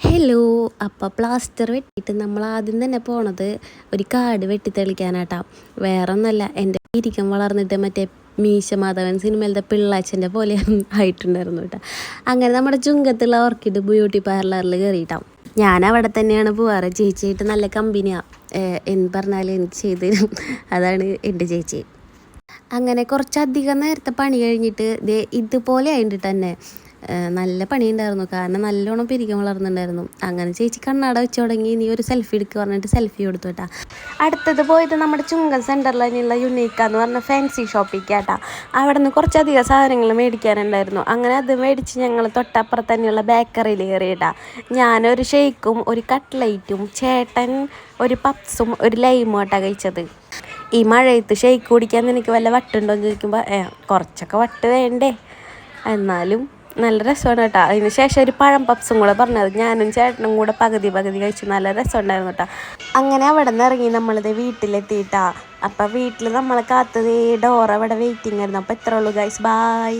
Hello. അപ്പോൾ plaster വെട്ടിയിട്ട് നമ്മൾ ആദ്യം തന്നെ പോണത് ഒരു കാട് വെട്ടിത്തെളിക്കാനാട്ടാ. വേറെ ഒന്നല്ല, എൻ്റെ ഇരിക്കം വളർന്നിട്ട് മറ്റേ മീശ മാധവൻ സിനിമയിലത്തെ പിള്ളാച്ചൻ്റെ പോലെ ആയിട്ടുണ്ടായിരുന്നു കേട്ടോ. അങ്ങനെ നമ്മുടെ ചുങ്കത്തുള്ള ഓർക്കിഡ് ബ്യൂട്ടി പാർലറിൽ കയറിയിട്ടാം. ഞാൻ അവിടെ തന്നെയാണ് പോവാറ്. ചേച്ചിയായിട്ട് നല്ല കമ്പനിയാണ്, എന്ന് പറഞ്ഞാലും എനിക്ക് ചെയ്ത് തരും. അതാണ് എൻ്റെ ചേച്ചി. അങ്ങനെ കുറച്ചധികം നേരത്തെ പണി കഴിഞ്ഞിട്ട് ഇതുപോലെ ആയിട്ട് തന്നെ നല്ല പണിയുണ്ടായിരുന്നു. കാരണം നല്ലോണം പിരികം വളർന്നുണ്ടായിരുന്നു. അങ്ങനെ ചേച്ചി കണ്ണാട വെച്ച് തുടങ്ങി, നീ ഒരു സെൽഫി എടുക്കുക പറഞ്ഞിട്ട് സെൽഫി കൊടുത്തു കേട്ടാ. അടുത്തത് പോയത് നമ്മുടെ ചുങ്കൻ സെൻറ്ററിൽ തന്നെയുള്ള യുണീക്കാന്ന് പറഞ്ഞ ഫാൻസി ഷോപ്പിൽ കേട്ടാ. അവിടെ നിന്ന് കുറച്ചധികം സാധനങ്ങൾ മേടിക്കാനുണ്ടായിരുന്നു. അങ്ങനെ അത് മേടിച്ച് ഞങ്ങൾ തൊട്ടപ്പുറത്ത് തന്നെയുള്ള ബേക്കറിയിൽ കയറിയിട്ടാ. ഞാനൊരു ഷേക്കും ഒരു കട്ട്ലൈറ്റും ചേട്ടൻ ഒരു പപ്സും ഒരു ലൈമും ആട്ടാണ് കഴിച്ചത്. ഈ മഴയത്ത് ഷേക്ക് കുടിക്കാൻ നിനക്ക് വല്ല വട്ടുണ്ടോ എന്ന് ചോദിക്കുമ്പോൾ കുറച്ചൊക്കെ വട്ട് വേണ്ടേ, എന്നാലും നല്ല രസമാണ് കേട്ടോ. അതിന് ശേഷം ഒരു പഴം പപ്സും കൂടെ പറഞ്ഞത് ഞാനും ചേട്ടനും കൂടെ പകുതി കഴിച്ചു. നല്ല രസമുണ്ടായിരുന്നു കേട്ടോ. അങ്ങനെ അവിടെ നിന്ന് ഇറങ്ങി നമ്മളിത് വീട്ടിലെത്തിയിട്ടാ. അപ്പം വീട്ടിൽ നമ്മളെ കാത്തത് ഡോർ അവിടെ വെയിറ്റിംഗ് ആയിരുന്നു. അപ്പോൾ ഇത്രേ ഉള്ളൂ ഗൈസ്, ബായ്.